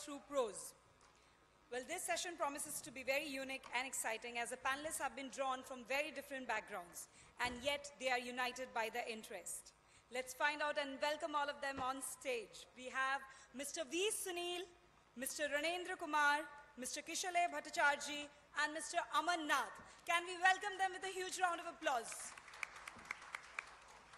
through prose. Well, this session promises to be very unique and exciting as the panelists have been drawn from very different backgrounds, and yet they are united by their interest. Let's find out and welcome all of them on stage. We have Mr. V Sunil, Mr. Ranendra Kumar, Mr. Kishalay Bhattacharjee, and Mr. Aman Nath. Can we welcome them with a huge round of applause?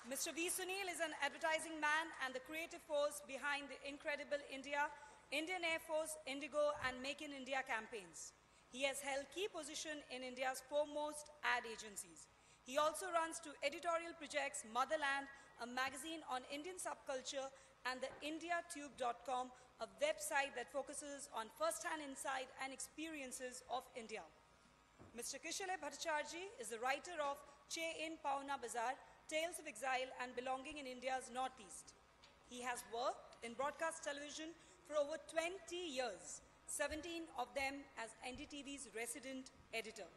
Mr. V Sunil is an advertising man and the creative force behind the incredible Indian Air Force, Indigo, and Make in India campaigns. He has held key position in India's foremost ad agencies. He also runs two editorial projects, Motherland, a magazine on Indian subculture, and the indiatube.com, a website that focuses on first-hand insight and experiences of India. Mr. Kishalay Bhattacharjee is the writer of Che in Pauna Bazaar, Tales of Exile and Belonging in India's Northeast. He has worked in broadcast television for over 20 years, 17 of them as NDTV's resident editor.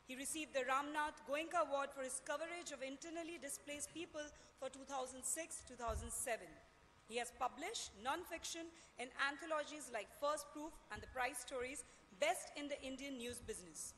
He received the Ramnath Goenka Award for his coverage of internally displaced people for 2006-2007. He has published non-fiction in anthologies like First Proof and The Price Stories, Best in the Indian News Business.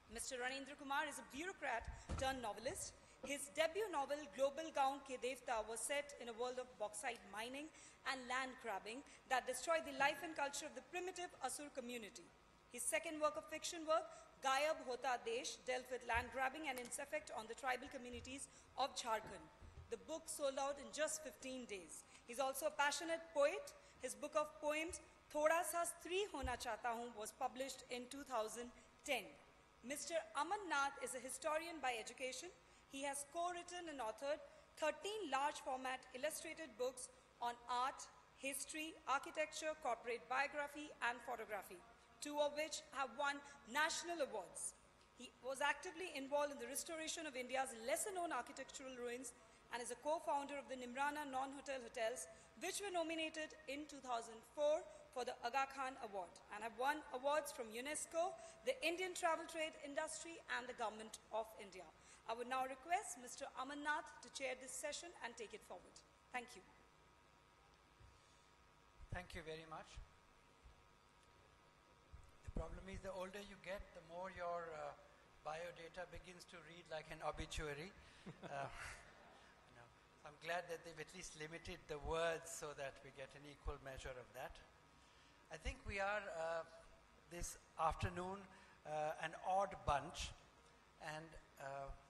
Mr. Ranendra Kumar is a bureaucrat turned novelist. His debut novel, Global Gaon Ke Devta, was set in a world of bauxite mining and land grabbing that destroyed the life and culture of the primitive Asur community. His second work of fiction work, Gayab Hota Desh, dealt with land grabbing and its effect on the tribal communities of Jharkhand. The book sold out in just 15 days. He's also a passionate poet. His book of poems, Thoda Sa Stri Hona Chahta Hoon, was published in 2010. Mr. Aman Nath is a historian by education. He has co-written and authored 13 large-format illustrated books on art, history, architecture, corporate biography, and photography, two of which have won national awards. He was actively involved in the restoration of India's lesser-known architectural ruins and is a co-founder of the Nimrana non-hotel hotels, which were nominated in 2004 for the Aga Khan Award and have won awards from UNESCO, the Indian travel trade industry, and the Government of India. I would now request Mr. Aman Nath to chair this session and take it forward. Thank you. Thank you very much. The problem is the older you get, the more your biodata begins to read like an obituary. I'm glad that they've at least limited the words so that we get an equal measure of that. I think we are this afternoon an odd bunch, and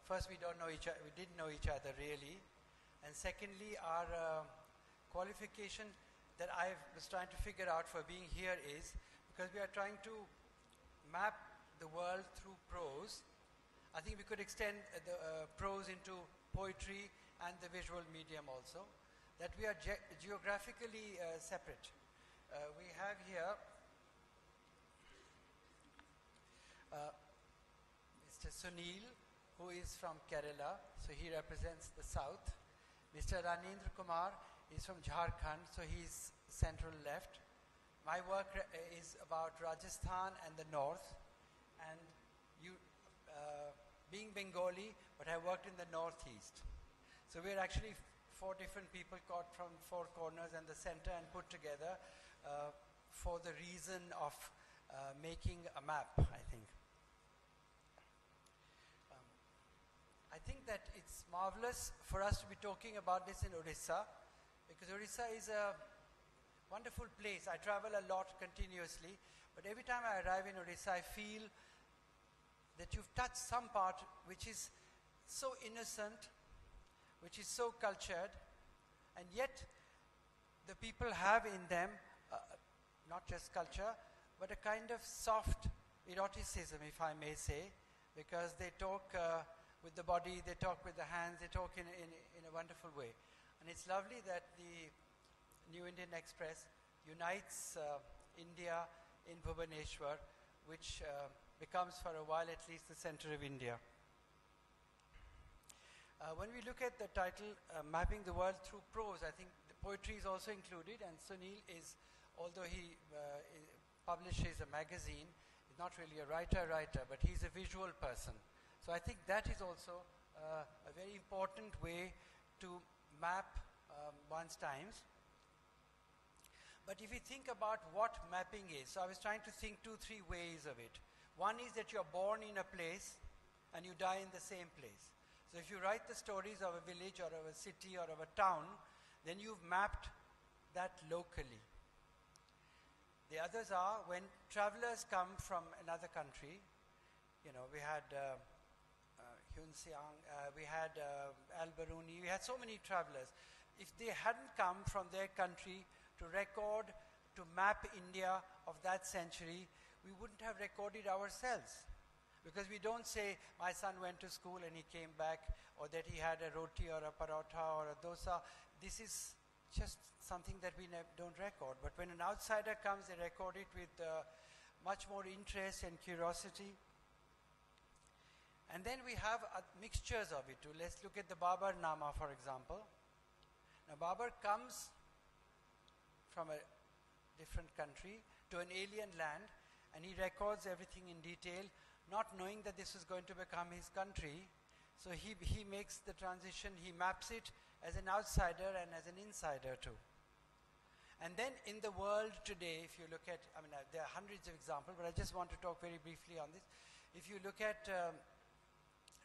first, we didn't know each other really, and secondly, our qualification that I was trying to figure out for being here is because we are trying to map the world through prose. I think we could extend the prose into poetry and the visual medium also. That we are geographically separate. We have here Mr. Sunil, who is from Kerala, so he represents the south. Mr. Ranendra Kumar is from Jharkhand, so he's central left. My work is about Rajasthan and the north, and you, being Bengali, but I worked in the northeast. So we're actually four different people caught from four corners and the center and put together for the reason of making a map, I think. I think that it's marvelous for us to be talking about this in Odisha, because Odisha is a wonderful place. I travel a lot continuously, but every time I arrive in Odisha, I feel that you've touched some part which is so innocent, which is so cultured, and yet the people have in them not just culture, but a kind of soft eroticism, if I may say, because they talk with the body, they talk with the hands, they talk in a wonderful way. And it's lovely that the New Indian Express unites India in Bhubaneswar, which becomes for a while at least the center of India. When we look at the title, Mapping the World Through Prose, I think the poetry is also included, and Sunil is, although he publishes a magazine, is not really a writer, but he's a visual person. So I think that is also a very important way to map one's times. But if you think about what mapping is, so I was trying to think 2-3 ways of it. One is that you're born in a place and you die in the same place. So if you write the stories of a village or of a city or of a town, then you've mapped that locally. The others are when travelers come from another country. You know, we had Hyun Seong, we had Al Baruni, we had so many travelers. If they hadn't come from their country to record, to map India of that century, we wouldn't have recorded ourselves. Because we don't say, my son went to school and he came back, or that he had a roti or a paratha or a dosa. This is just something that we don't record. But when an outsider comes, they record it with much more interest and curiosity. And then we have mixtures of it too. Let's look at the Babar Nama, for example. Now, Babar comes from a different country to an alien land, and he records everything in detail, not knowing that this is going to become his country. So he makes the transition, he maps it as an outsider and as an insider too. And then in the world today, if you look at, I mean, there are hundreds of examples, but I just want to talk very briefly on this. If you look at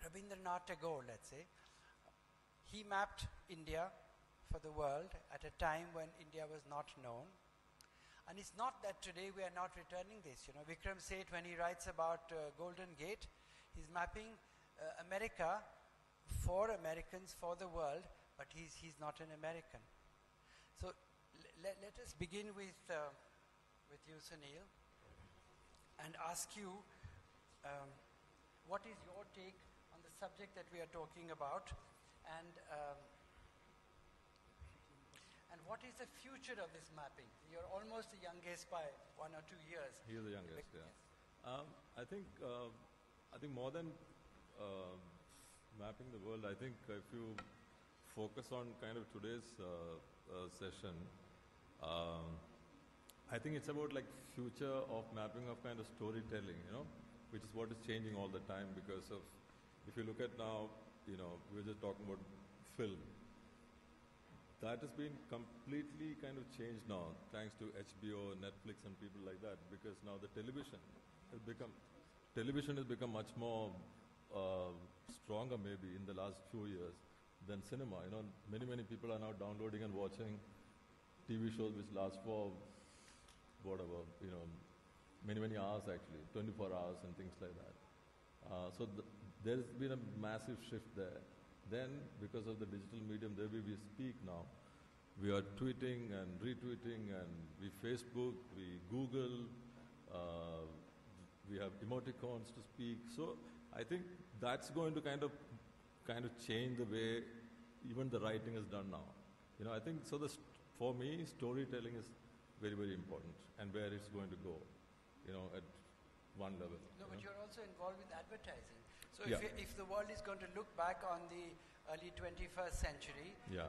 Rabindranath Tagore, let's say, he mapped India for the world at a time when India was not known. And it's not that today we are not returning this. You know, Vikram Seth, when he writes about Golden Gate, he's mapping America for Americans, for the world, but he's not an American. So let us begin with you, Sunil, and ask you what is your take on the subject that we are talking about, and what is the future of this mapping? You're almost the youngest by 1 or 2 years. He is the youngest, yeah. I think more than mapping the world, I think if you focus on kind of today's session, I think it's about like future of mapping of kind of storytelling, you know, which is what is changing all the time because of, if you look at now, you know, we're just talking about film. That has been completely kind of changed now, thanks to HBO, Netflix, and people like that. Because now the television has become much more stronger, maybe in the last few years than cinema. You know, many people are now downloading and watching TV shows which last for whatever, you know, many hours actually, 24 hours and things like that. So there's been a massive shift there. Then, because of the digital medium, the way we speak now, we are tweeting and retweeting, and we Facebook, we Google, we have emoticons to speak. So I think that's going to kind of change the way even the writing is done now. You know, I think so. For me, storytelling is very, very important, and where it's going to go. You know, at one level. No, but you're also involved with advertising. So Yeah. if the world is going to look back on the early 21st century, Yeah.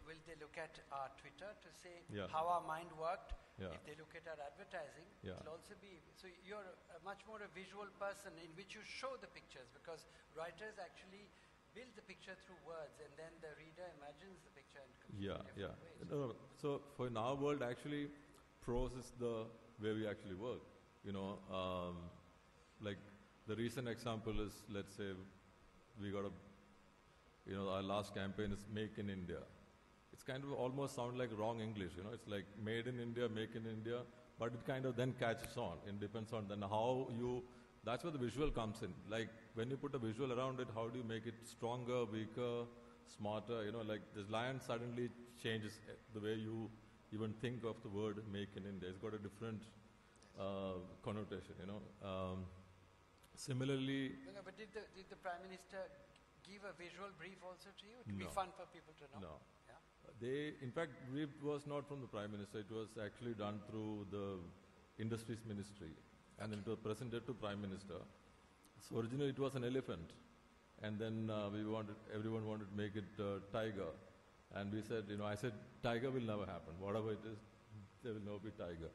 Will they look at our Twitter to say Yeah. how our mind worked? Yeah. If they look at our advertising, Yeah. it'll also be, so you're much more a visual person in which you show the pictures, because writers actually build the picture through words, and then the reader imagines the picture in completely different ways. No. So for in our world, actually, prose is the way we actually work. You know, like the recent example is, let's say, we got our last campaign is Make in India. It's kind of almost sound like wrong English, you know. It's like made in India, make in India, but it kind of then catches on. It depends on then how you, that's where the visual comes in. Like when you put a visual around it, how do you make it stronger, weaker, smarter, you know, like this lion suddenly changes the way you even think of the word make in India. It's got a different connotation, you know. Similarly, No, but did the Prime Minister give a visual brief also to you? To be No. fun for people to know? No. Yeah? In fact, brief was not from the Prime Minister. It was actually done through the Industries Ministry, and then it was presented to Prime Minister. So originally it was an elephant, and then everyone wanted to make it tiger, and we said, you know, I said tiger will never happen. Whatever it is, there will never be tiger.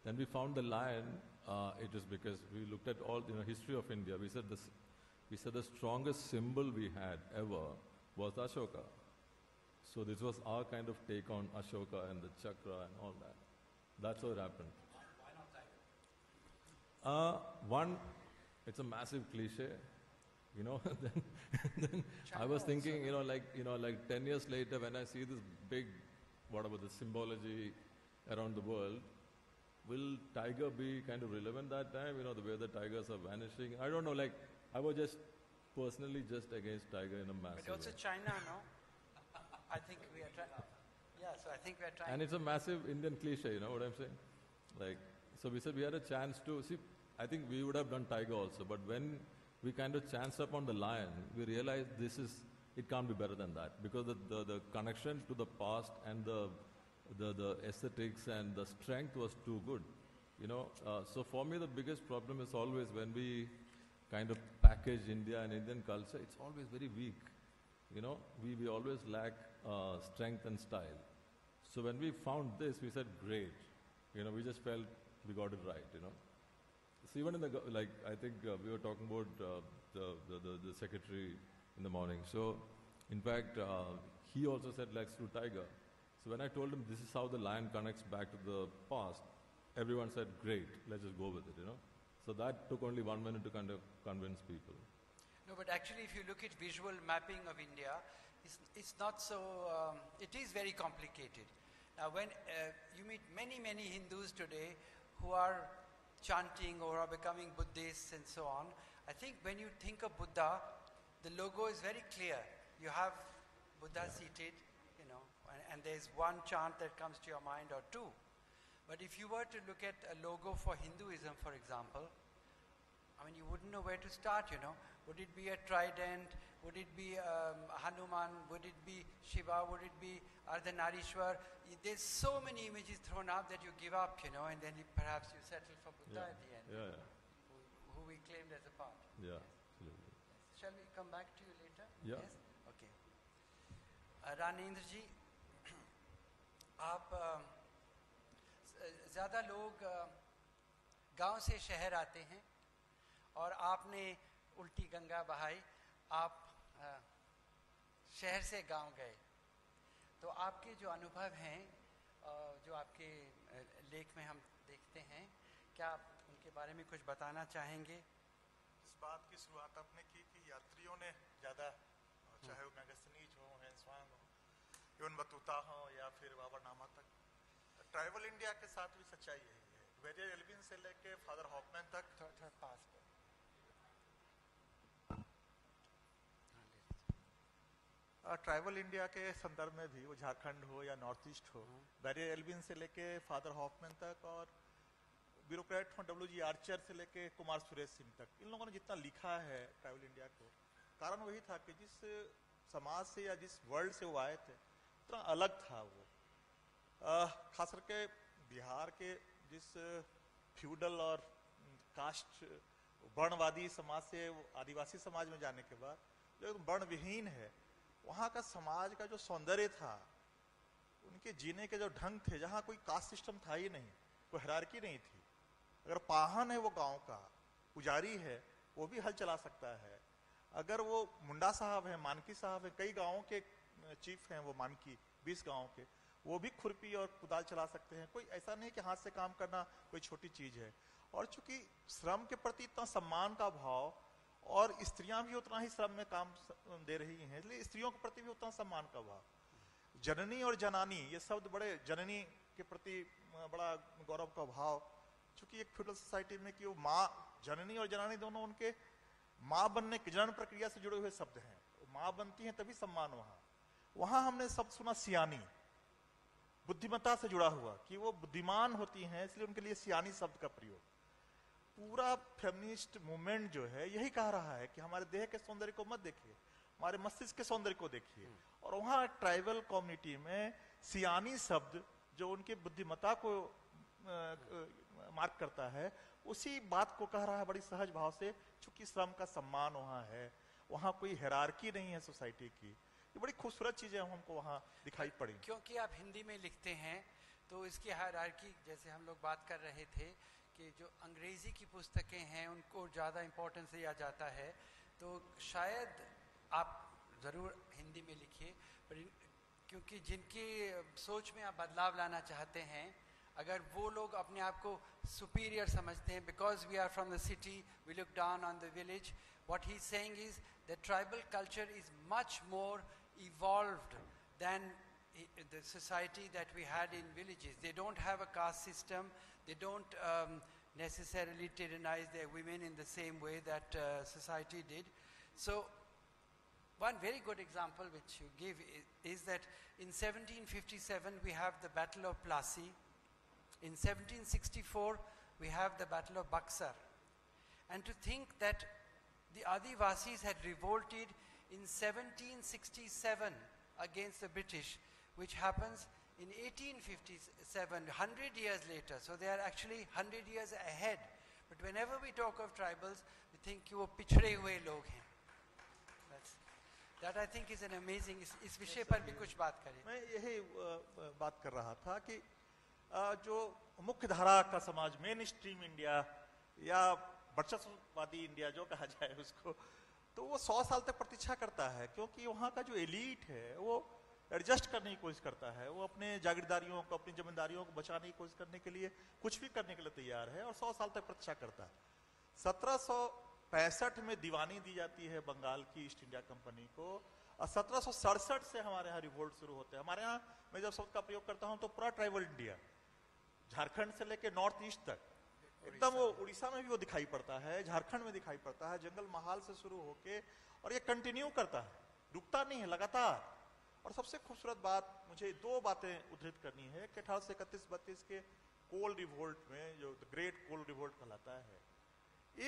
Then we found the lion. It is because we looked at all history of India. We said the strongest symbol we had ever was Ashoka. So this was our kind of take on Ashoka and the chakra and all that. That's how it happened. Why not tiger? One, it's a massive cliche, you know. then I was thinking, like 10 years later, when I see this big, whatever the symbology around the world, will tiger be kind of relevant that time? You know, the way the tigers are vanishing. I don't know. Like, I was just personally just against tiger in a massive But also way. China, no? I think we are trying. Yeah, so I think we are trying. And it's a massive Indian cliche, you know what I'm saying? Like, so we said we had a chance to see. I think we would have done tiger also, but when we kind of chanced upon the lion, we realized it can't be better than that, because the connection to the past and the aesthetics and the strength was too good, you know. So for me, the biggest problem is always when we kind of package India and Indian culture, it's always very weak, you know. We always lack strength and style. So when we found this, we said, great, you know, we just felt we got it right, you know. So even in the, like, I think we were talking about the secretary in the morning. So in fact, he also said, let's do tiger. So when I told him this is how the lion connects back to the past, everyone said, great, let's just go with it, you know. So that took only 1 minute to kind of convince people. No, but actually if you look at visual mapping of India, it's not so, it is very complicated. Now when you meet many Hindus today who are chanting or are becoming Buddhists and so on, I think when you think of Buddha, the logo is very clear. You have Buddha seated, you know, and there's one chant that comes to your mind or two. But if you were to look at a logo for Hinduism, for example, I mean, you wouldn't know where to start, you know. Would it be a trident? Would it be Hanuman? Would it be Shiva? Would it be Ardhanarishwar? There's so many images thrown up that you give up, you know, and then perhaps you settle for Buddha at the end, who we claimed as a part. Yeah, absolutely. Shall we come back to you later? Yeah. Yes? Okay. Ranendra ji, आप ज़्यादा लोग गांव से शहर आते हैं और आपने उल्टी गंगा बहाई, आप शहर से गांव गए, तो आपके जो अनुभव हैं, जो आपके लेख में हम देखते हैं, क्या आप उनके बारे में कुछ बताना चाहेंगे? इस बात की शुरुआत आपने की कि यात्रियों ने ज़्यादा, चाहे वो मैगस्नीज हो, हैंसवांग हो, इवन बतूता हो या फिर बाबरनामा तक, ट्राइबल इंडिया के साथ भी सच्चाई यही है। वेरियर एल्विन से लेके फादर हॉफमैन तक, थोड़ा पास पर। ट्राइबल इंडिया के संदर्भ में भी, वो झारखंड हो या नॉर्थ ईस्ट हो, वेरियर एल्विन से लेके फादर हॉफमैन तक और ब्यूरोक्रेट हो W.G. आर्चर से लेके कुमार सुरेश सिंह तक, इन लोगों ने जितना लिखा है ट्राइबल इंडिया को, कारण वही था कि जिस समाज से या जिस वर्ल्ड से वो आए थे, उतना अलग था वो। खास करके बिहार के जिस फ्यूडल और कास्ट वर्णवादी समाज से आदिवासी समाज में जाने के बाद जो वर्ण विहीन है, वहाँ का समाज का जो सौंदर्य था, उनके जीने के जो ढंग थे, जहाँ कोई कास्ट सिस्टम था ही नहीं, कोई हायरार्की नहीं थी। अगर पाहन है वो गांव का, पुजारी है, वो भी हल चला सकता है। अगर वो मुंडा साहब है, मानकी साहब है, कई गांवों के चीफ हैं वो मानकी, 20 गांवों के, वो भी खुरपी और कुदाल चला सकते हैं। कोई ऐसा नहीं कि हाथ से काम करना कोई छोटी चीज है। और चूंकि श्रम के प्रति इतना सम्मान का भाव, और स्त्रियां भी उतना ही श्रम में काम दे रही हैं, इसलिए स्त्रियों के प्रति भी उतना सम्मान का भाव। जननी और जनानी, ये शब्द बड़े, जननी के प्रति बड़ा गौरव का भाव, चूंकि एक फ्यूडल सोसाइटी में कि वो माँ, जननी और जनानी दोनों उनके माँ बनने की जनन प्रक्रिया से जुड़े हुए शब्द हैं। माँ बनती हैं तभी सम्मान वहां। वहां हमने शब्द सुना सियानी, बुद्धिमत्ता से जुड़ा हुआ, कि वो बुद्धिमान होती हैं, इसलिए उनके लिए सियानी शब्द का प्रयोग। पूरा फेमिनिस्ट मूवमेंट जो है यही कह रहा है कि हमारे देह के सौंदर्य को मत देखिए, हमारे मस्तिष्क के सौंदर्य को देखिए। और वहाँ ट्राइबल कम्युनिटी में सियानी शब्द जो उनकी बुद्धिमत्ता को मार्क करता है, उसी बात को कह रहा है बड़ी सहज भाव से, चूंकि श्रम का सम्मान वहाँ है, वहाँ कोई हायरार्की नहीं है सोसाइटी की। ये बड़ी खूबसूरत चीजें हमको वहाँ दिखाई पड़ी। क्योंकि आप हिंदी में लिखते हैं तो इसकी हायरार्की, जैसे हम लोग बात कर रहे थे कि जो अंग्रेजी की पुस्तकें हैं उनको ज़्यादा इम्पोर्टेंस दिया जाता है, तो शायद आप ज़रूर हिंदी में लिखिए, पर क्योंकि जिनकी सोच में आप बदलाव लाना चाहते हैं, अगर वो लोग अपने आप को superior समझते हैं, because we are from the city, we look down on the village, what he's saying is that tribal culture is much more evolved than the society that we had in villages. They don't have a caste system, they don't necessarily tyrannize their women in the same way that society did. So one very good example which you give is that in 1757 we have the Battle of Plassey. In 1764 we have the Battle of Buxar. And to think that the Adivasis had revolted in 1767 against the British, which happens in 1857, 100 years later. So they are actually 100 years ahead. But whenever we talk of tribals, we think कि वो पिछड़े हुए लोग हैं. That I think is an amazing. इस विषय पर भी कुछ बात करें. मैं यही बात कर रहा था कि जो मुख्य धारा का समाज, मेन स्ट्रीम इंडिया या वर्चस्ववादी इंडिया जो कहा जाए उसको, तो वो 100 साल तक प्रतीक्षा करता है, क्योंकि वहाँ का जो एलीट है वो एडजस्ट करने की कोशिश करता है, वो अपने जागीरदारियों को, अपनी जमींदारियों को बचाने की कोशिश करने के लिए कुछ भी करने के लिए तैयार है और 100 साल तक प्रतीक्षा करता है. 1765 में दीवानी दी जाती है बंगाल की ईस्ट इंडिया कंपनी को और 1767 से हमारे यहाँ रिवोल्ट शुरू होते हैं. हमारे यहाँ मैं जब शब्द का प्रयोग करता हूँ तो पूरा ट्राइबल इंडिया, झारखंड से लेके नॉर्थ ईस्ट तक, एकदम वो उड़ीसा में भी वो दिखाई पड़ता है, झारखंड में दिखाई पड़ता है, जंगल महाल से शुरू होके, और ये कंटिन्यू करता है, रुकता नहीं है, लगातार. और सबसे खूबसूरत बात, मुझे दो बातें उद्धृत करनी है कि 1831-32 के कोल रिवोल्ट में, जो द ग्रेट कोल रिवोल्ट कहलाता है,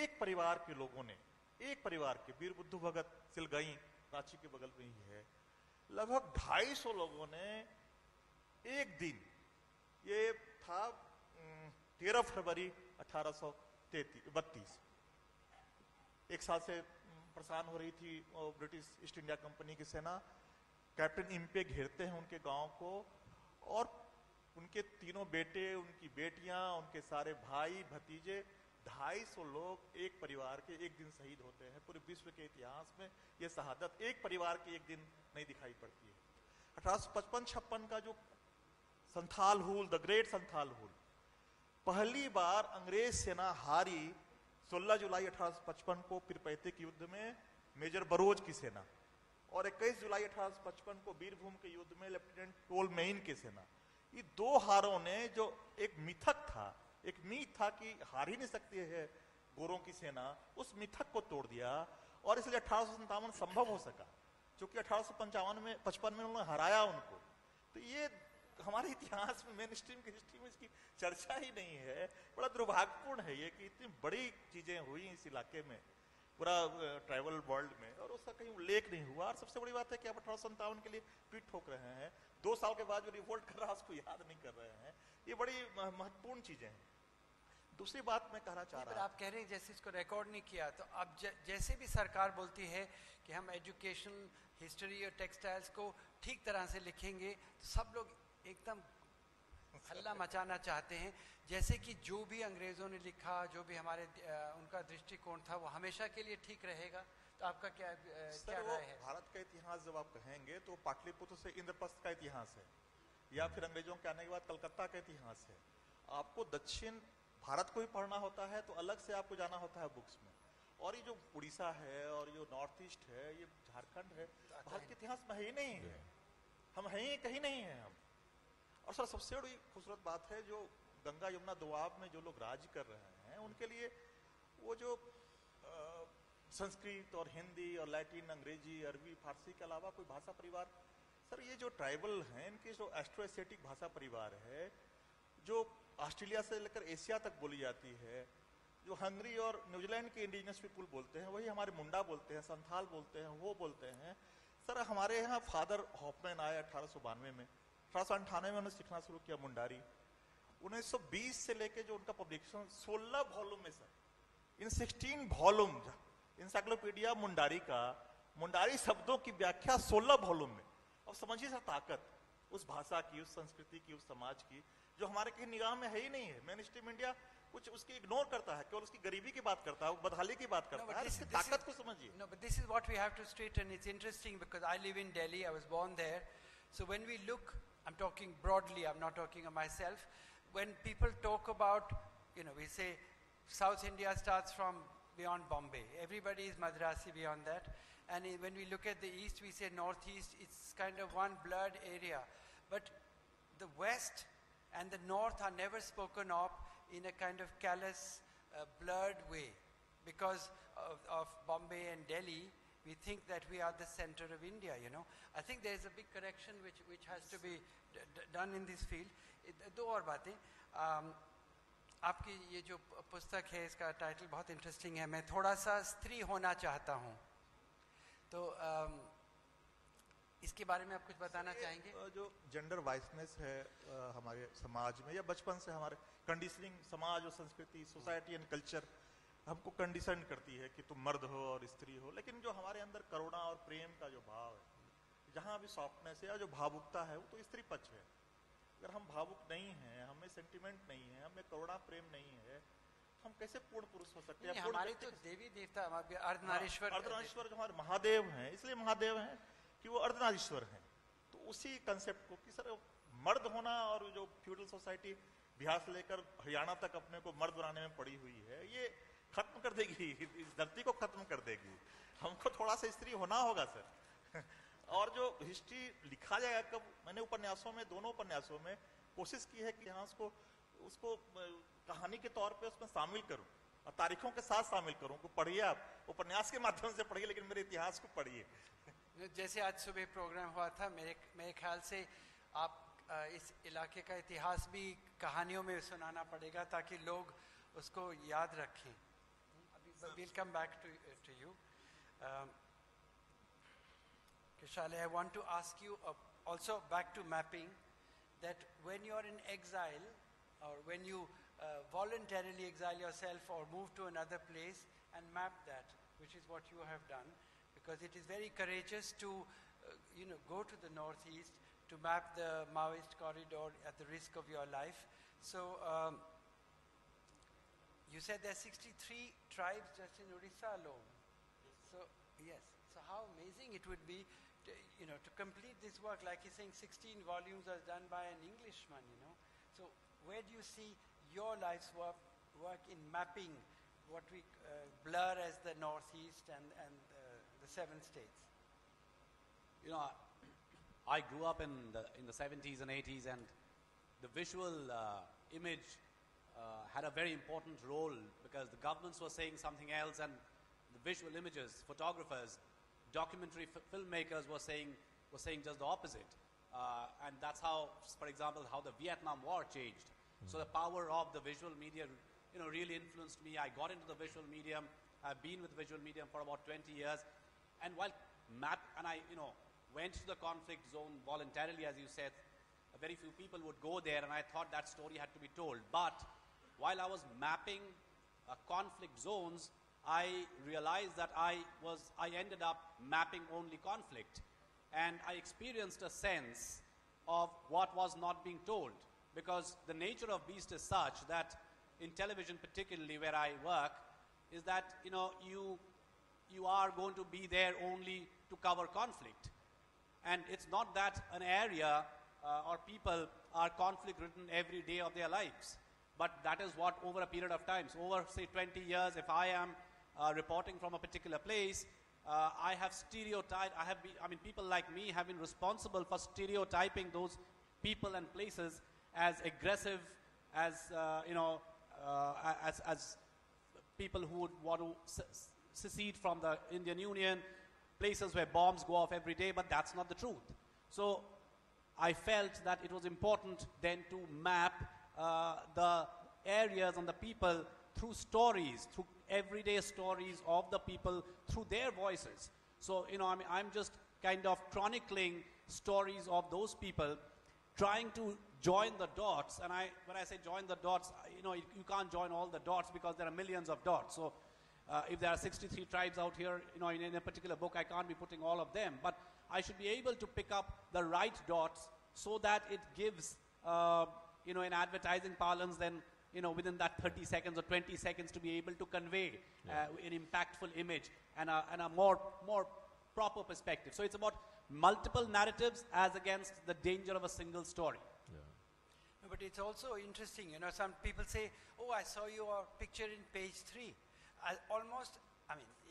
एक परिवार के लोगों ने, एक परिवार के, वीर बुद्धू भगत सिलगई रांची के बगल में ही है, लगभग 250 लोगों ने एक दिन, ये था 13 फरवरी 1832, एक साल से परेशान हो रही थी ब्रिटिश ईस्ट इंडिया कंपनी की सेना. कैप्टन इम्पे घेरते हैं उनके गांव को और उनके तीनों बेटे, उनकी बेटियां, उनके सारे भाई भतीजे, 250 लोग एक परिवार के एक दिन शहीद होते हैं. पूरे विश्व के इतिहास में यह शहादत एक परिवार के एक दिन नहीं दिखाई पड़ती है. 1855-56 का जो संथाल हुल, द ग्रेट संथाल हुल, पहली बार अंग्रेज सेना हारी 16 जुलाई 1855 को पीरपैते के युद्ध में मेजर बरोज की सेना, और 21 जुलाई 1855 को बीरभूम के युद्ध में लेफ्टिनेंट टोलमेइन की सेना. ये दो हारों ने, जो एक मिथक था, एक मीथ था कि हार ही नहीं सकती है गोरों की सेना, उस मिथक को तोड़ दिया और इसलिए 1857 संभव हो सका, क्योंकि 1855 में 55 में उन्होंने हराया उनको. तो ये हमारे इतिहास में, मेन स्ट्रीम की हिस्ट्री में इसकी चर्चा ही नहीं है. बड़ा दुर्भाग्यपूर्ण है ये कि इतनी बड़ी चीजें हुई इस इलाके में, पूरा ट्राइबल वर्ल्ड में, और उसका कहीं उल्लेख नहीं हुआ. और सबसे बड़ी बात है कि आप 1857 के लिए पीठ ठोक रहे हैं, 2 साल के बाद जो रिवोल्ट कर रहा है उसको याद नहीं कर रहे हैं. ये बड़ी महत्वपूर्ण चीजें हैं. दूसरी बात मैं कहना चाह रहा हूं, आप कह रहे हैं जैसे इसको रिकॉर्ड नहीं किया, तो अब जैसे भी सरकार बोलती है कि हम एजुकेशन, हिस्ट्री और टेक्सटाइल्स को ठीक तरह से लिखेंगे, तो सब लोग एकदम हल्ला मचाना चाहते हैं, जैसे कि जो भी अंग्रेजों ने लिखा, जो भी हमारे उनका दृष्टिकोण था, वो हमेशा के लिए ठीक रहेगा. तो आपका क्या राय है? भारत का इतिहास जब आप कहेंगे तो पाटलिपुत्र से इंद्रप्रस्थ का इतिहास है, या फिर अंग्रेजों के आने के बाद कलकत्ता का इतिहास है. आपको दक्षिण भारत को भी पढ़ना होता है तो अलग से आपको जाना होता है बुक्स में. और ये जो उड़ीसा है और जो नॉर्थ ईस्ट है, ये झारखंड है, भारत के इतिहास में है ही नहीं है, हम है ही कहीं नहीं है हम. और सर सबसे बड़ी खूबसूरत बात है, जो गंगा यमुना दोआब में जो लोग राज कर रहे हैं, उनके लिए वो जो संस्कृत और हिंदी और लैटिन, अंग्रेजी, अरबी, फारसी के अलावा कोई भाषा परिवार, सर ये जो ट्राइबल हैं, इनकी जो एस्ट्रो-एशियाटिक भाषा परिवार है, जो ऑस्ट्रेलिया से लेकर एशिया तक बोली जाती है, जो हंगरी और न्यूजीलैंड के इंडिजिनस पीपुल बोलते हैं, वही हमारे मुंडा बोलते हैं, संथाल बोलते हैं, वो बोलते हैं. सर हमारे यहाँ फादर हॉफमैन आए 1892 में, 1898 में उन्होंने सीखना शुरू किया मुंडारी. 1920 से लेके जो उनका पब्लिकेशन 16 वॉल्यूम में, सर इन 16 वॉल्यूम इंसाइक्लोपीडिया मुंडारी का, मुंडारी शब्दों की व्याख्या 16 वॉल्यूम में. अब समझिए सर ताकत उस भाषा की, उस संस्कृति की, उस समाज की, जो हमारे कहीं निगाह में है ही नहीं है. मेन स्ट्रीम इंडिया कुछ उसकी इग्नोर करता है, केवल उसकी गरीबी की बात करता है, बदहाली की बात करता है. इसकी ताकत को समझिए. No, but this is what we have to straighten. It's interesting because I live in Delhi. I was born there. So when we look, I'm talking broadly, I'm not talking of myself. when people talk about, we say South India starts from beyond Bombay. Everybody is Madrasi beyond that. And when we look at the east, we say northeast, it's kind of one blurred area. But the west and the north are never spoken of in a kind of callous, blurred way. Because of Bombay and Delhi, we think that we are the center of India, I think there is a big correction which has to be done in this field. दो और बातें, आपकी ये जो पुस्तक है इसका title बहुत इंटरेस्टिंग है, मैं थोड़ा सा स्त्री होना चाहता हूँ, तो इसके बारे में आप कुछ बताना चाहेंगे? जो जेंडर वाइसनेस है हमारे समाज में, या बचपन से हमारे कंडीशनिंग, समाज और संस्कृति, सोसाइटी एंड कल्चर हमको कंडीशन करती है कि तुम मर्द हो और स्त्री हो, लेकिन जो हमारे अंदर करुणा और प्रेम का जो भाव है, जहाँ भी सॉफ्टनेस है या जो भावुकता है, वो तो स्त्री पक्ष है। अगर हम भावुक नहीं हैं, हमें सेंटिमेंट नहीं है, हमें करुणा प्रेम नहीं है, हम कैसे पूर्ण पुरुष हो सकते हैं? हमारे तो देवी देवता अर्धनारीश्वर जो हमारे महादेव हैं, इसलिए महादेव हैं कि वो अर्धनारीश्वर हैं। तो उसी कंसेप्ट को कि सर मर्द होना, और जो फ्यूडल सोसाइटी बिहार से लेकर हरियाणा तक अपने को मर्द बनाने में पड़ी हुई है, ये खत्म कर देगी, इस धरती को खत्म कर देगी। हमको थोड़ा सा स्त्री होना होगा सर। और जो हिस्ट्री लिखा जाएगा, कब मैंने उपन्यासों में, दोनों उपन्यासों में कोशिश की है कि इतिहास को उसको कहानी के तौर पे उसमें शामिल करूं और तारीखों के साथ शामिल करूं। को पढ़िए, आप उपन्यास के माध्यम से पढ़िए, लेकिन मेरे इतिहास को पढ़िए। जैसे आज सुबह प्रोग्राम हुआ था, मेरे ख्याल से आप इस इलाके का इतिहास भी कहानियों में सुनाना पड़ेगा ताकि लोग उसको याद रखें। We'll come back to you. Kishalay, I want to ask you also back to mapping, that when you are in exile, or when you voluntarily exile yourself or move to another place and map that, which is what you have done, because it is very courageous to go to the northeast to map the Maoist corridor at the risk of your life. So you said there are 63 tribes just in Odisha alone. So yes, so how amazing it would be to complete this work. Like he's saying, 16 volumes was done by an Englishman, So where do you see your life's work in mapping what we blur as the Northeast and the 7 states? I grew up in the 70s and 80s, and the visual image had a very important role, because the governments were saying something else, and the visual images, photographers, documentary filmmakers were saying just the opposite. And that's how, for example, how the Vietnam War changed. So the power of the visual media, really influenced me. I got into the visual medium. I've been with visual medium for about 20 years. And while I went to the conflict zone voluntarily, as you said, very few people would go there, and I thought that story had to be told. But while I was mapping conflict zones, I realized that I ended up mapping only conflict. And I experienced a sense of what was not being told, because the nature of beast is such that in television, particularly where I work, is that you are going to be there only to cover conflict. And it's not that an area or people are conflict ridden every day of their lives. But that is what, over a period of time, so over say 20 years, if I am reporting from a particular place, I have stereotyped, people like me have been responsible for stereotyping those people and places as aggressive, as people who would want to secede from the Indian Union, places where bombs go off every day, but that's not the truth. So I felt that it was important then to map the areas and the people through stories, through everyday stories of the people, through their voices. So, I'm just kind of chronicling stories of those people, trying to join the dots. And when I say join the dots, you can't join all the dots because there are millions of dots. So if there are 63 tribes out here, in a particular book, I can't be putting all of them. But I should be able to pick up the right dots so that it gives, in advertising parlance, then, within that 30 seconds or 20 seconds to be able to convey an impactful image and a more proper perspective. So it's about multiple narratives as against the danger of a single story. Yeah. No, but it's also interesting, you know, some people say, oh, I saw your picture in page 3.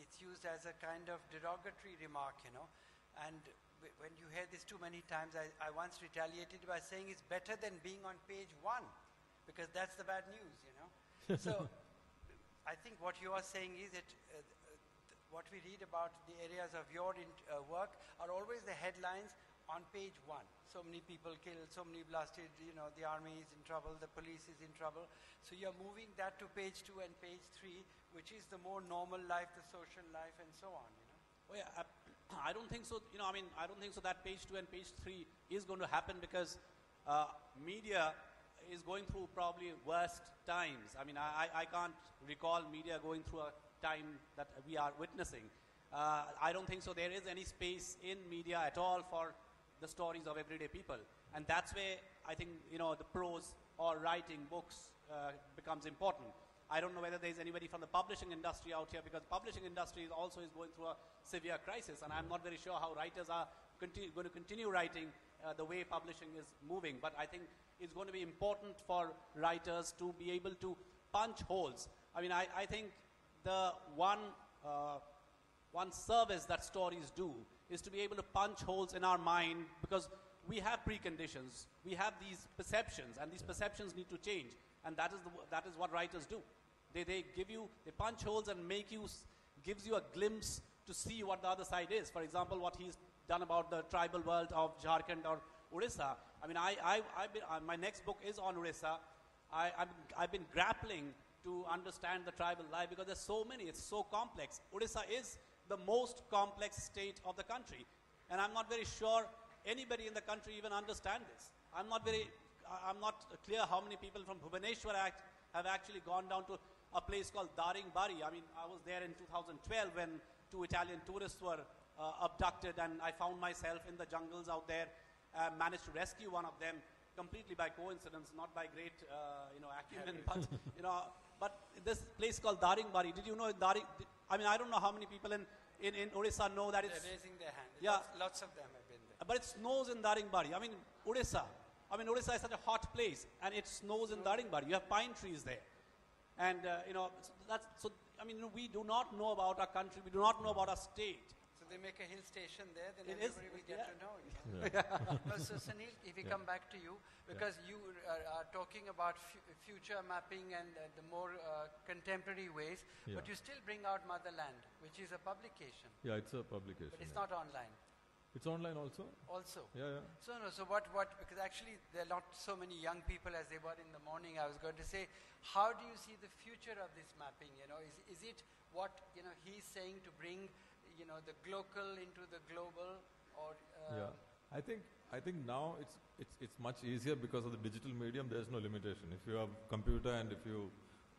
It's used as a kind of derogatory remark, you know, and when you hear this too many times, I once retaliated by saying it's better than being on page 1, because that's the bad news, you know. So I think what you are saying is that what we read about the areas of your work are always the headlines on page 1. So many people killed, so many blasted, you know, the army is in trouble, the police is in trouble. So you're moving that to page 2 and page 3, which is the more normal life, the social life, and so on, you know. Oh yeah, I don't think so. You know, I don't think so that page 2 and page 3 is going to happen, because media is going through probably worst times. I can't recall media going through a time that we are witnessing. I don't think so there is any space in media at all for the stories of everyday people. And that's where I think, you know, the prose or writing books becomes important. I don't know whether there's anybody from the publishing industry out here, because the publishing industry is also going through a severe crisis, and I'm not very sure how writers are going to continue writing the way publishing is moving. But I think it's going to be important for writers to be able to punch holes. I think the one service that stories do is to be able to punch holes in our mind, because we have preconditions, we have these perceptions, and these perceptions need to change. And that is what writers do. They punch holes and gives you a glimpse to see what the other side is. For example, what he's done about the tribal world of Jharkhand or Odisha. My next book is on Odisha. I've been grappling to understand the tribal life, because there's so many, it's so complex. Odisha is the most complex state of the country. And I'm not very sure anybody in the country even understand this. I'm not clear how many people from Bhubaneswar have actually gone down to a place called Daringbari. I was there in 2012 when 2 Italian tourists were abducted, and I found myself in the jungles out there, managed to rescue one of them completely by coincidence, not by great acumen, but this place called Daringbari. Did you know I don't know how many people in Odisha know that it's... They're raising their hand. Yeah. Lots of them have been there. But it snows in Daringbari. Odisha. Odisha is such a hot place, and it snows in Daringbari. You have pine trees there. And, we do not know about our country. We do not know about our state. So they make a hill station there, then It everybody is, will get yeah. to know. You know? So Sunil, if we come back to you, because you are talking about future mapping and the more contemporary ways, but you still bring out Motherland, which is a publication. Yeah, it's a publication. But it's not online. It's online also? Also? Yeah. So because actually there are not so many young people as they were in the morning. I was going to say, how do you see the future of this mapping? You know, is it what, you know, he's saying to bring, you know, the local into the global, or? I think now it's much easier because of the digital medium. There's no limitation. If you have computer and if you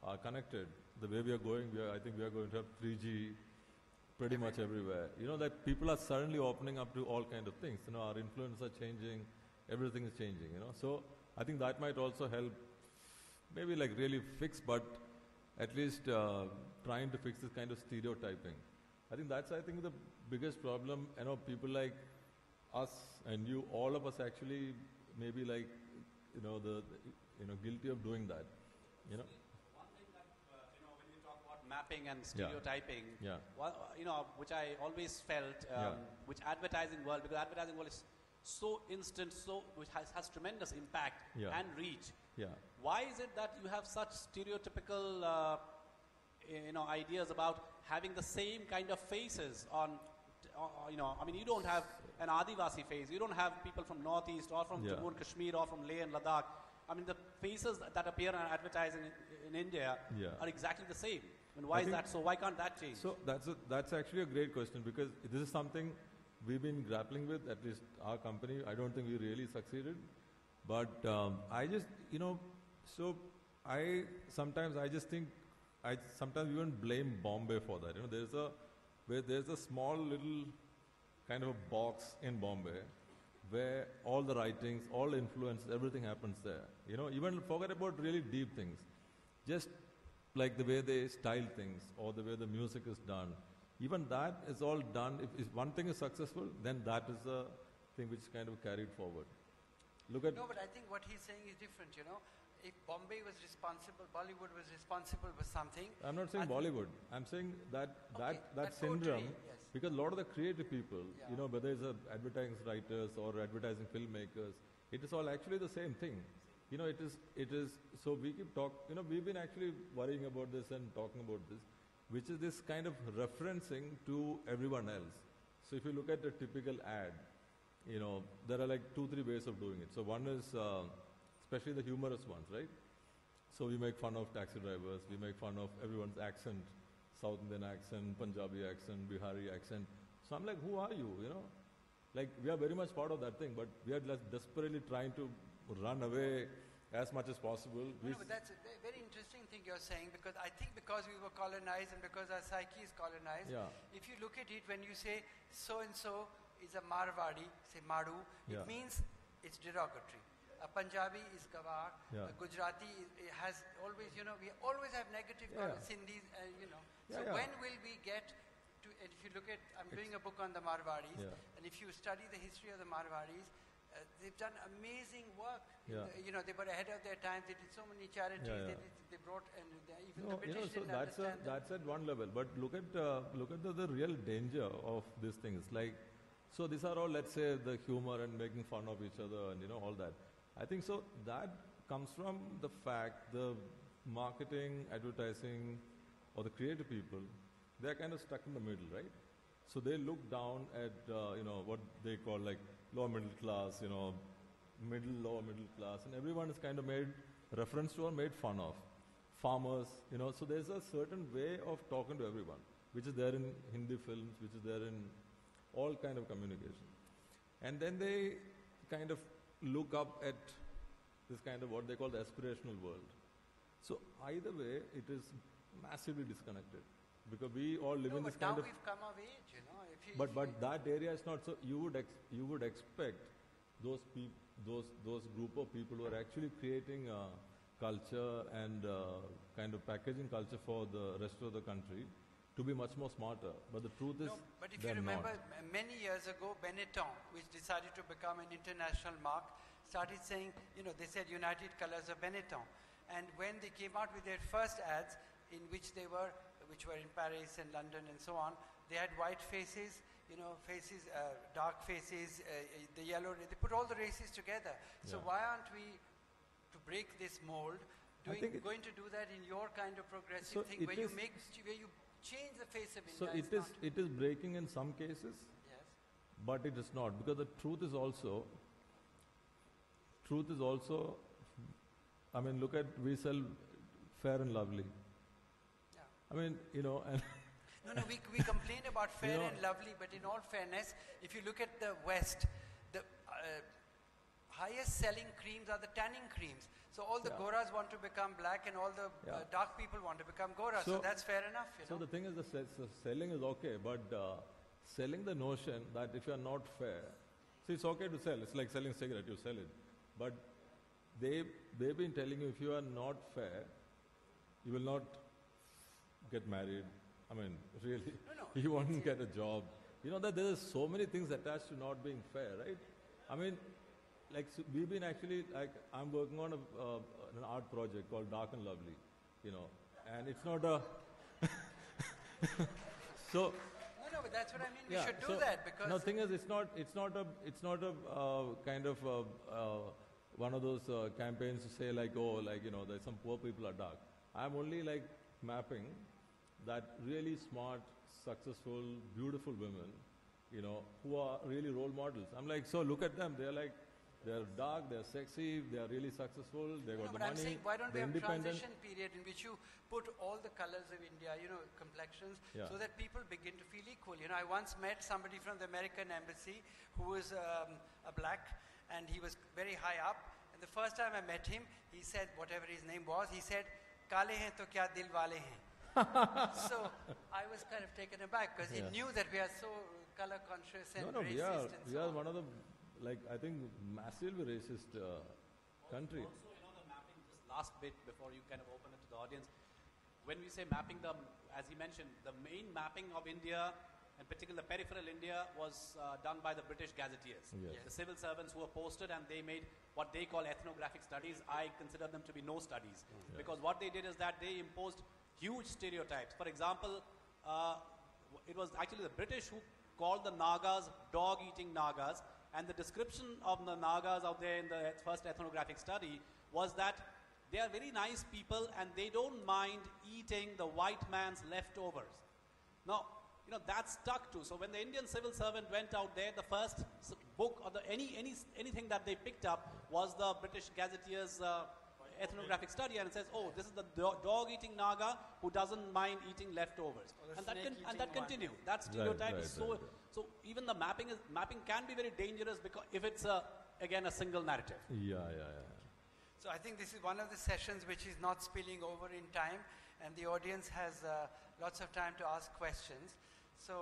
are connected, the way we are going, I think we are going to have 3G pretty much everywhere. You know, that people are suddenly opening up to all kind of things. You know, our influence are changing, everything is changing, you know. So I think that might also help, maybe like really fix, but at least trying to fix this kind of stereotyping. I think that's, the biggest problem. You know, people like us and you, all of us actually maybe like, guilty of doing that, you know. Mapping and stereotyping, Yeah. Which I always felt, which advertising world, because advertising world is so instant, which has tremendous impact and reach. Yeah. Why is it that you have such stereotypical, ideas about having the same kind of faces on, you don't have an Adivasi face, you don't have people from Northeast or from Jammu and Kashmir or from Leh and Ladakh. The faces that appear in advertising in India are exactly the same. Why is that so? Why can't that change? So that's actually a great question, because this is something we've been grappling with, at least our company. I don't think we really succeeded. But I just, sometimes even blame Bombay for that. You know, there's a small little kind of a box in Bombay where all the writings, all the influence, everything happens there. You know, even forget about really deep things. Just like the way they style things or the way the music is done. Even that is all done. If one thing is successful, then that is the thing which is kind of carried forward. Look at... No, but I think what he's saying is different, you know. If Bombay was responsible, Bollywood was responsible for something. I'm not saying Bollywood. I'm saying that Okay, that that syndrome, coterie, yes. because a lot of the creative people, Yeah. you know, whether it's advertising writers or advertising filmmakers, it is all actually the same thing. You know, it is, so we keep we've been actually worrying about this and talking about this, which is this kind of referencing to everyone else. So if you look at a typical ad, you know, there are like 2-3 ways of doing it. So one is, especially the humorous ones, right? So we make fun of taxi drivers, we make fun of everyone's accent, South Indian accent, Punjabi accent, Bihari accent. So I'm like, who are you, you know? Like, we are very much part of that thing, but we are just desperately trying to run away as much as possible. No, but that's a very interesting thing you're saying, because I think because we were colonized and because our psyche is colonized, Yeah. if you look at it, when you say so-and-so is a Marwadi, say Maru, Yeah. it means it's derogatory. A Punjabi is Gawar, Yeah. a Gujarati has always, you know, we always have negative Yeah. Sindhis, you know. Yeah, So yeah. when will we get to, and if you look at, I'm doing a book on the Marwadis, Yeah. and if you study the history of the Marwadis, they've done amazing work. Yeah. You know, they were ahead of their time. They did so many charities. Yeah, yeah. They brought, and even No, the British so didn't that's understand them. that's at one level. But look at the real danger of these things. Like, so these are all, let's say, the humor and making fun of each other and, you know, all that. I think so that comes from the fact the marketing, advertising, or the creative people, they're kind of stuck in the middle, right? So they look down at, you know, what they call like lower middle class, you know, lower middle class, and everyone is kind of made reference to or made fun of. Farmers, you know, so there's a certain way of talking to everyone, which is there in Hindi films, which is there in all kind of communication. And then they kind of look up at this kind of what they call the aspirational world. So either way, it is massively disconnected, because we all live No, in this but now kind of... we've come of age, you know. If you, But that area is not so. You would expect those group of people who are actually creating culture and kind of packaging culture for the rest of the country to be much more smarter. But the truth is, no, but if you they're remember, not. many years ago, Benetton, which decided to become an international mark, started saying, you know, they said United Colors of Benetton. And when they came out with their first ads, in which which were in Paris and London and so on, they had white faces, you know, dark faces, the yellow, they put all the races together. So Yeah. why aren't we, to break this mold, think going to do that in your kind of progressive So thing, it where you is- change the face of So India? it is breaking in some cases, Yes. but it is not, because the truth is also. I mean, look at, we sell Fair and Lovely. Yeah. I mean, you know, and No, we complain about fair You know- and lovely, but in all fairness, if you look at the West, the highest selling creams are the tanning creams. So all the Yeah. Goras want to become black and all the Yeah. dark people want to become Goras. So So- that's fair enough, you so know. the thing is, the selling is okay, but selling the notion that if you are not fair, see, it's okay to sell. It's like selling cigarette, you sell it. But they've been telling you if you are not fair, you will not get married. I mean, really, No. you won't get a job. You know that there are so many things attached to not being fair, right? I mean, like, so we've been actually, like, I'm working on an art project called Dark and Lovely, you know, and it's not a... So, No, but that's what I mean. We yeah, should do so that because no, thing is, it's not a kind of one of those campaigns to say like, oh, like, you know, there's some poor people are dark. I'm only like mapping that really smart, successful, beautiful women, you know, who are really role models. I'm like, so look at them. They're dark, they're sexy, they're really successful, they got No, the but I'm money, saying, why don't we they're have independent. transition period in which you put all the colors of India, you know, complexions, Yeah. so that people begin to feel equal. You know, I once met somebody from the American embassy who was a black, and he was very high up. And the first time I met him, he said, whatever his name was, he said, "Kale hain to kya dil wale hain." So I was kind of taken aback because he Yeah. knew that we are so color conscious and No, we racist and we so are on. one of the, like, I think, massively racist country. Also, you know, the mapping, just last bit before you kind of open it to the audience. When we say mapping as he mentioned, the main mapping of India in particular peripheral India, was done by the British gazetteers. Yes. The civil servants who were posted, and they made what they call ethnographic studies. I consider them to be no studies. Because what they did is that they imposed huge stereotypes. For example, it was actually the British who called the Nagas dog-eating Nagas, and the description of the Nagas out there in the first ethnographic study was that they are very nice people and they don't mind eating the white man's leftovers. Now, that stuck to. So when the Indian civil servant went out there, the first book or anything that they picked up was the British gazetteer's ethnographic study, and it says, oh, this is the dog-eating Naga who doesn't mind eating leftovers. And that continued. That stereotype is so... So even the mapping can be very dangerous because if it's, again, a single narrative. Yeah. So I think this is one of the sessions which is not spilling over in time, and the audience has lots of time to ask questions. So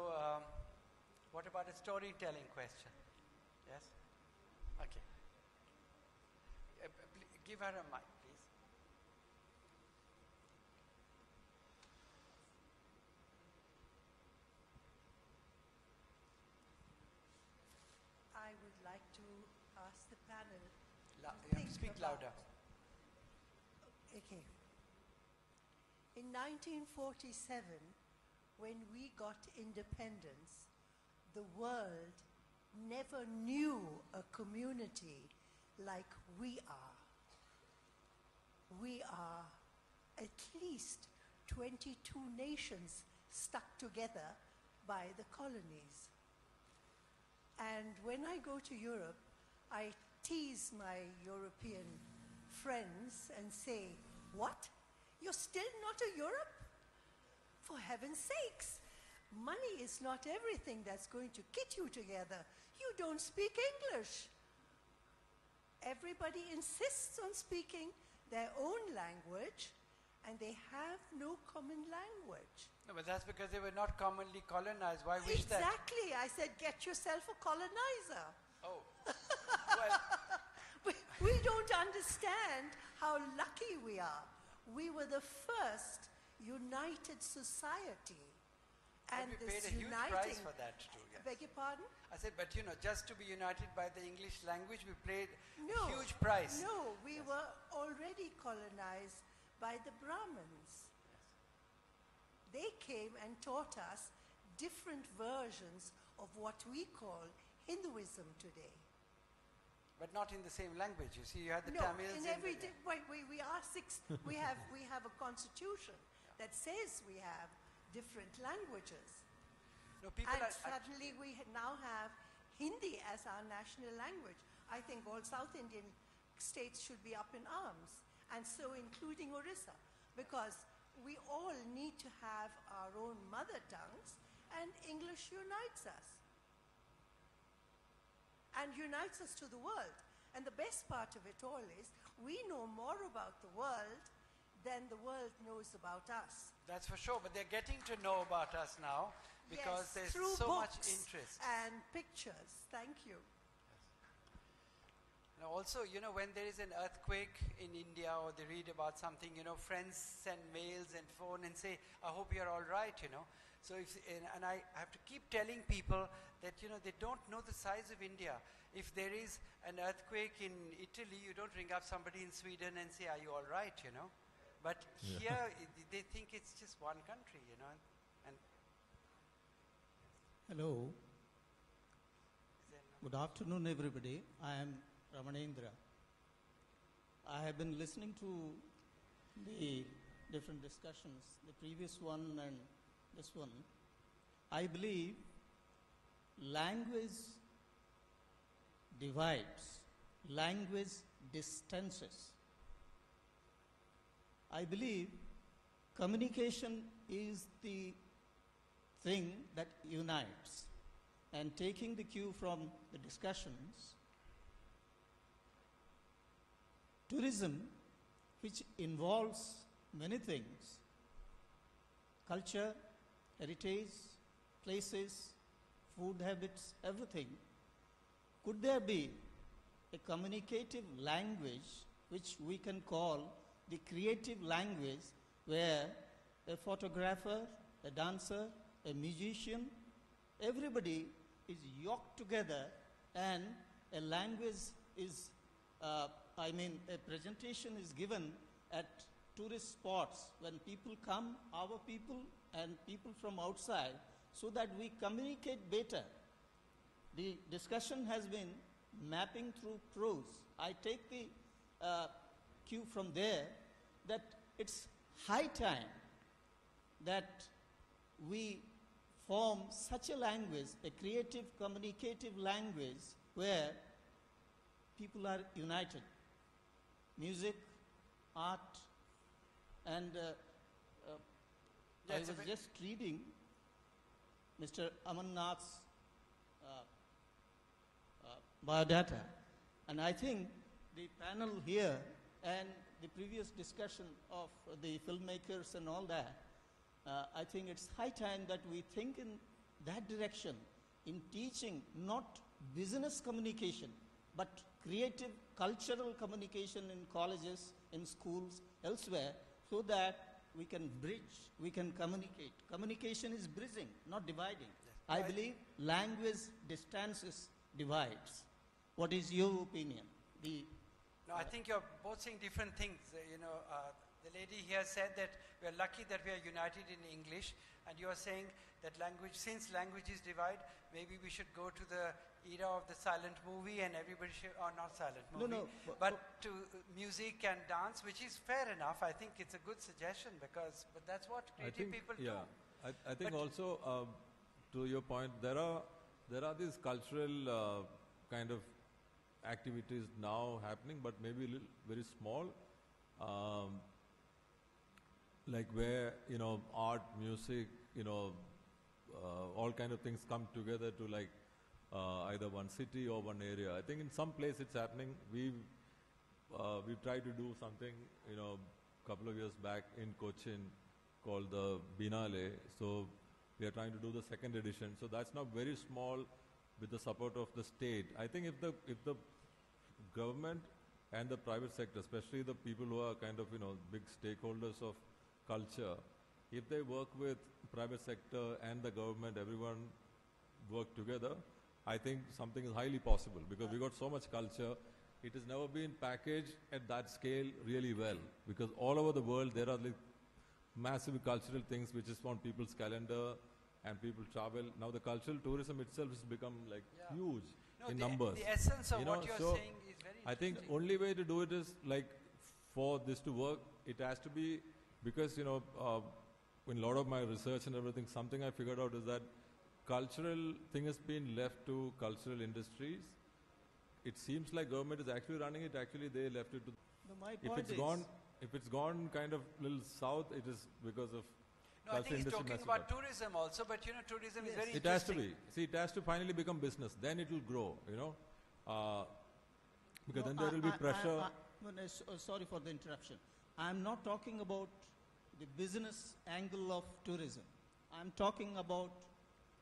what about a storytelling question? Yes? Okay. Give her a mic, please. I would like to ask the panel. Speak louder. Okay. In 1947, when we got independence, the world never knew a community like we are. We are at least 22 nations stuck together by the colonies. And when I go to Europe, I tease my European friends and say, what? You're still not a Europe? For heaven's sakes, money is not everything that's going to get you together. You don't speak English. Everybody insists on speaking their own language, and they have no common language. No, but that's because they were not commonly colonized. Why wish that? Exactly. I said, get yourself a colonizer. Oh. Well, We don't understand how lucky we are. We were the first united society. And we this paid a huge price for that too. Yes. Beg your pardon? I said, but just to be united by the English language, we paid No. a huge price. No, we were already colonized by the Brahmins. They came and taught us different versions of what we call Hinduism today. But not in the same language. You see, you had the No, Tamils. in every we are six. we have a constitution that says we have different languages, No, people and are suddenly we now have Hindi as our national language. I think all South Indian states should be up in arms, and so including Odisha, because we all need to have our own mother tongues, and English unites us. And unites us to the world. And the best part of it all is we know more about the world than the world knows about us. That's for sure, but they're getting to know about us now because Yes, there's through so much books interest. and pictures. Thank you. Now also, when there is an earthquake in India or they read about something, friends send mails and phone and say, I hope you're all right, So and I have to keep telling people that, they don't know the size of India. If there is an earthquake in Italy, you don't ring up somebody in Sweden and say, are you all right, But here, they think it's just one country, And Hello. is there no- Good afternoon, everybody. I am Ranendra. I have been listening to the different discussions, the previous one and this one. I believe language divides, language distances. I believe communication is the thing that unites. And taking the cue from the discussions, tourism, which involves many things, culture, heritage, places, food habits, everything, could there be a communicative language which we can call the creative language, where a photographer, a dancer, a musician everybody is yoked together and a language is, a presentation is given at tourist spots when people come, our people and people from outside, so that we communicate better. The discussion has been mapping through prose. I take the cue from there that it's high time that we form such a language, a creative, communicative language, where people are united. Music, art, and I was just reading Mr. Aman Nath's biodata, and I think the panel here and the previous discussion of the filmmakers and all that, I think it's high time that we think in that direction, in teaching not business communication, but creative cultural communication in colleges, in schools, elsewhere, so that we can bridge, we can communicate. Communication is bridging, not dividing. I believe language distances divides. What is your opinion? No, I think you're both saying different things. The lady here said that we are lucky that we are united in English, and you are saying that since languages divide, maybe we should go to the era of the silent movie and everybody should, or not silent movie, but to music and dance, which is fair enough. I think it's a good suggestion but that's what creative people do. I think also, to your point, there are these cultural kind of activities now happening, but maybe very small, like where art, music, all kind of things come together to like either one city or one area. I think in some place it's happening. We've tried to do something couple of years back in Cochin called the Binale. So we are trying to do the second edition. So that's now very small with the support of the state. I think if the government and the private sector, especially the people who are kind of big stakeholders of culture, if they work with private sector and the government, everyone work together, I think something is highly possible, because we got so much culture. It has never been packaged at that scale really well, because all over the world there are like massive cultural things which is on people's calendar and people travel. Now the cultural tourism itself has become like huge in numbers. The essence of what you're saying is very I think only way to do it is like, for this to work, it has to be, because in a lot of my research and everything, something I figured out is that cultural thing has been left to cultural industries. It seems like government is actually running it. Actually, they left it to. No, my point if it's gone kind of little south, it is because of. No, I think he's talking about tourism also, but tourism is very interesting. It has to be. See, it has to finally become business. Then it will grow. Because then there will be pressure. Sorry for the interruption. I'm not talking about the business angle of tourism. I'm talking about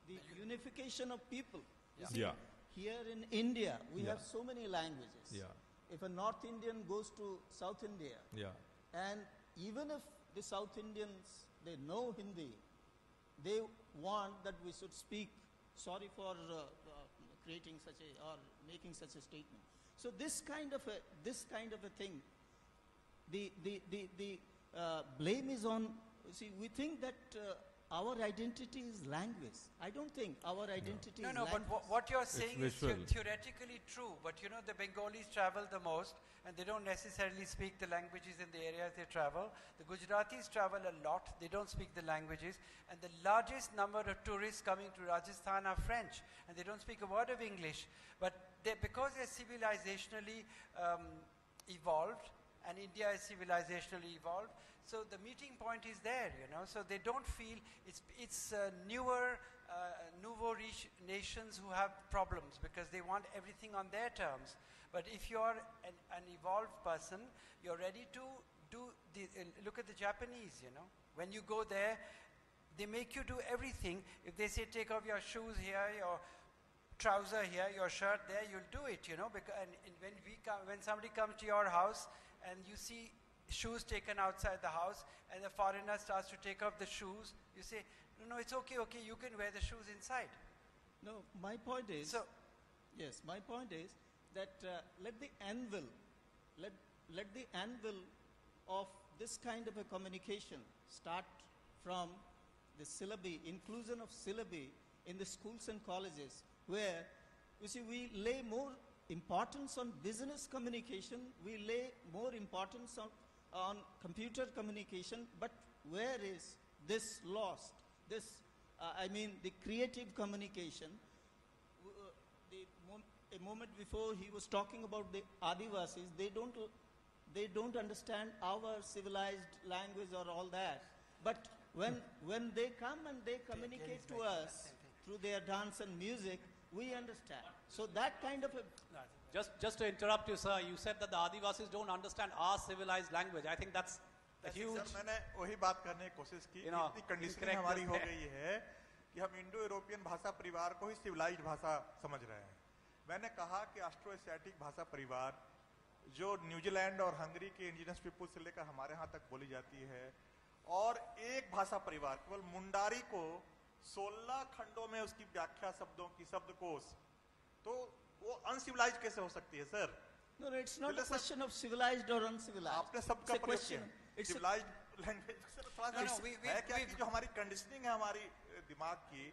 the unification of people. You see, here in India, we have so many languages. If a North Indian goes to South India, and even if the South Indians, they know Hindi, they want that we should speak. Sorry for creating such or making such a statement. So this kind of a thing, the blame is on. See, we think that our identity is language. I don't think our identity is language. But what you're saying is theoretically true. But the Bengalis travel the most, and they don't necessarily speak the languages in the areas they travel. The Gujaratis travel a lot. They don't speak the languages. And the largest number of tourists coming to Rajasthan are French, and they don't speak a word of English. But because they're civilizationally evolved, and India is civilizationally evolved, so the meeting point is there, so they don't feel it's newer, nouveau riche nations who have problems, because they want everything on their terms. But if you're an evolved person, you're ready to look at the Japanese, when you go there, they make you do everything. If they say take off your shoes here, your trouser here, your shirt there, you'll do it, because, and when somebody comes to your house and you see shoes taken outside the house, and the foreigner starts to take off the shoes, you say, no, it's okay, you can wear the shoes inside. No, my point is, So, yes, my point is that let the anvil of this kind of a communication start from the syllabi, inclusion of syllabi in the schools and colleges, where, you see, we lay more importance on business communication, we lay more importance on computer communication, but where is this lost? This, the creative communication. A moment before he was talking about the Adivasis, they don't understand our civilized language or all that. But when they come and they communicate to us through their dance and music, we understand. So that kind of a... Just to interrupt you, sir, you said that the Adivasis don't understand our civilized language. I think that's a huge... sir मैंने वही बात करने की कोशिश की, इतनी conditioning हमारी हो गई है कि हम इंडो यूरोपियन भाषा परिवार को ही सिविलाइज्ड भाषा समझ रहे हैं। मैंने कहा कि ऑस्ट्रो एशियाटिक भाषा परिवार जो न्यूजीलैंड और हंगरी के इंडिजिनस पीपुल से लेकर हमारे यहाँ तक बोली जाती है, और एक भाषा परिवार केवल मुंडारी को 16 खंडों में उसकी व्याख्या शब्दों की शब्दकोश, तो वो अनसिविलाइज्ड कैसे हो सकती है sir? No, it's not a question of civilized or uncivilized. आपने शब्द का प्रयोग किया, सिविलाइज्ड लैंग्वेज सर, थोड़ा सा है क्या कि जो हमारी कंडीशनिंग है हमारी दिमाग की,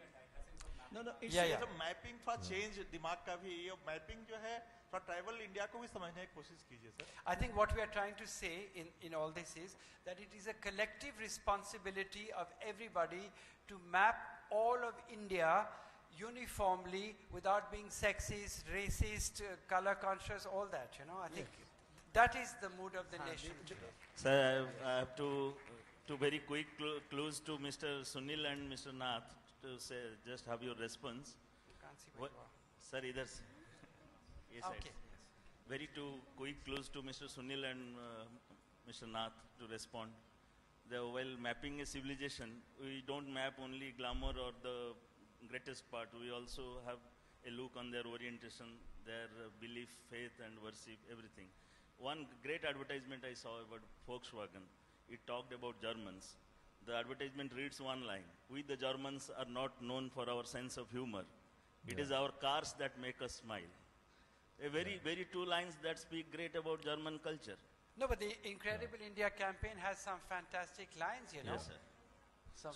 it's मैपिंग थोड़ा चेंज दिमाग का भी, ये मैपिंग जो है थोड़ा ट्राइबल इंडिया को भी समझने की कोशिश कीजिए sir. I think what we are trying to say in all this is that it is a collective responsibility of everybody to map all of India uniformly without being sexist, racist, color conscious, all that, you know. I think that is the mood of the nation today. Sir, I have two very quick clues to Mr. Sunil and Mr. Nath to say, just have your response. You can't see what you are. Sir, either... Yes, Okay. yes. Very two quick clues to Mr. Sunil and Mr. Nath to respond. While mapping a civilization, we don't map only glamour or the greatest part. We also have a look on their orientation, their belief, faith and worship, everything. One great advertisement I saw about Volkswagen. It talked about Germans. The advertisement reads one line: we the Germans are not known for our sense of humor. It is our cars that make us smile. A very two lines that speak great about German culture. No, but the Incredible India campaign has some fantastic lines, you know. Yes, sir.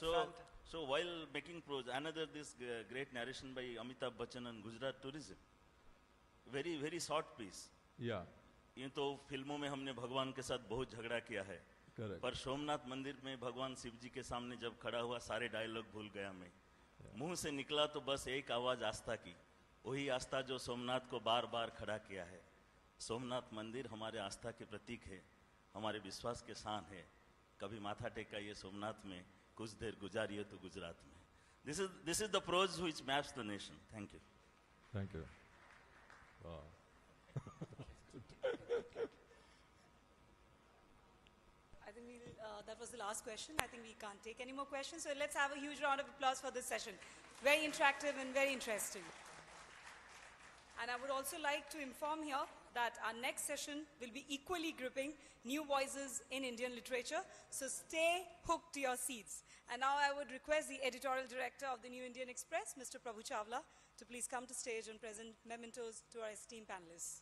So while making prose, another this great narration by Amitabh Bachchan on Gujarat tourism. Very short piece. Yeah. ये तो फिल्मों में हमने भगवान के साथ बहुत झगड़ा किया है, पर सोमनाथ मंदिर में भगवान शिव जी के सामने जब खड़ा हुआ सारे डायलॉग भूल गया मैं। मुंह से निकला तो बस एक आवाज आस्था की, वही आस्था जो सोमनाथ को बार बार खड़ा किया है। सोमनाथ मंदिर हमारे आस्था के प्रतीक है, हमारे विश्वास के शान है। कभी माथा टेका ये सोमनाथ में, कुछ देर गुजारिए तो गुजरात में। This is the prose which maps the nation. Thank you. Thank you. Wow. I think that was the last question. I think we can't take any more questions. So let's have a huge round of applause for this session. Very interactive and very interesting. And I would also like to inform here that our next session will be equally gripping, new voices in Indian literature. So stay hooked to your seats. And now I would request the editorial director of the New Indian Express, Mr. Prabhu Chawla, to please come to stage and present mementos to our esteemed panelists.